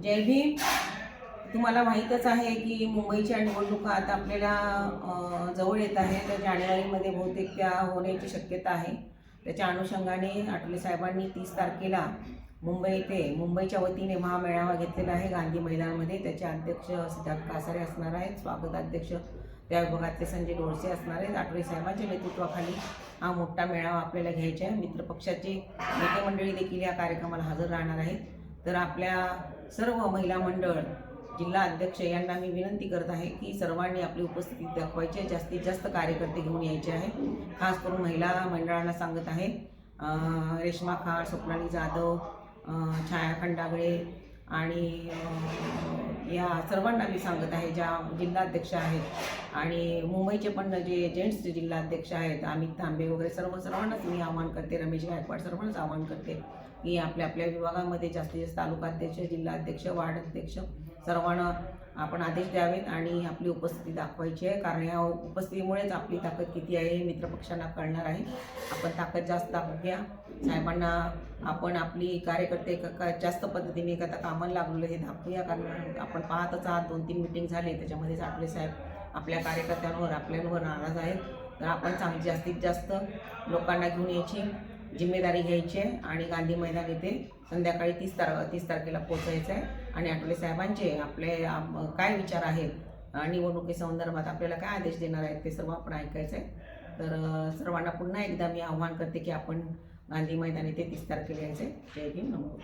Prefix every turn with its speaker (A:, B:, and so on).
A: जय भीम. तुम्हाला माहीतच आहे की मुंबईच्या निवडणुका आता आपल्याला जवळ येत आहे. तर जानेवारीमध्ये बहुतेक त्या होण्याची शक्यता आहे. त्याच्या अनुषंगाने आठवले साहेबांनी 30 तारखेला मुंबईच्या वतीने महामेळावा घेतलेला आहे गांधी मैदानामध्ये. त्याचे अध्यक्ष सिद्धार्थ कासारे असणार आहेत. स्वागताध्यक्ष त्या विभागातले संजय डोळसे असणार आहेत. आठवले साहेबांच्या नेतृत्वाखाली हा मोठा मेळावा आपल्याला घ्यायचा आहे. मित्रपक्षाचे नेते मंडळी देखील या कार्यक्रमाला हजर राहणार आहेत. तर आपल्या सर्व महिला मंडळ जिल्हा अध्यक्ष यांना मी विनंती करत आहे की सर्वांनी आपली उपस्थिती दाखवायची, जास्तीत जास्त कार्यकर्ते घेऊन यायचे आहे. खास करून महिला मंडळांना सांगत आहे, रेश्मा खाड, स्वप्नाली जाधव, छाया खंडागळे आणि या सर्वांना मी सांगत आहे, ज्या जिल्हाध्यक्ष आहेत आणि मुंबईचे पण जे जेंट्स जिल्हाध्यक्ष आहेत, अमित तांबे वगैरे सर्वांनाच मी आवाहन करते, रमेश गायकवाड सर्वांनाच आवाहन करते की आपल्या विभागामध्ये जास्तीत जास्त तालुकाध्यक्ष, जिल्हाध्यक्ष, वार्ड अध्यक्ष सर्वांना आपण आदेश द्यावेत आणि आपली उपस्थिती दाखवायची आहे. कारण या उपस्थितीमुळेच आपली ताकद किती आहे हे मित्रपक्षांना कळणार आहे. आपण ताकद जास्त दाखवूया. साहेबांना आपण आपली कार्यकर्ते जास्त पद्धतीने एखादा कामाला लागलेलं हे दाखवूया. कारण आपण पाहतच आहात 2-3 मीटिंग झाले, त्याच्यामध्ये आठवले साहेब आपल्या कार्यकर्त्यांवर आपल्यावर नाराज आहेत. तर आपण जास्तीत जास्त लोकांना घेऊन यायची जिम्मेदारी घ्यायची आहे आणि गांधी मैदान येथे संध्याकाळी 30 तारखेला पोहोचायचं आहे. आणि आठवले साहेबांचे आपले काय विचार आहेत निवडणुकीसंदर्भात, आपल्याला काय आदेश देणार आहेत ते सर्व आपण ऐकायचं आहे. तर सर्वांना पुन्हा एकदा मी आवाहन करते की आपण गांधी मैदान येथे 30 तारखेला यायचं आहे. जय भीम. नमो.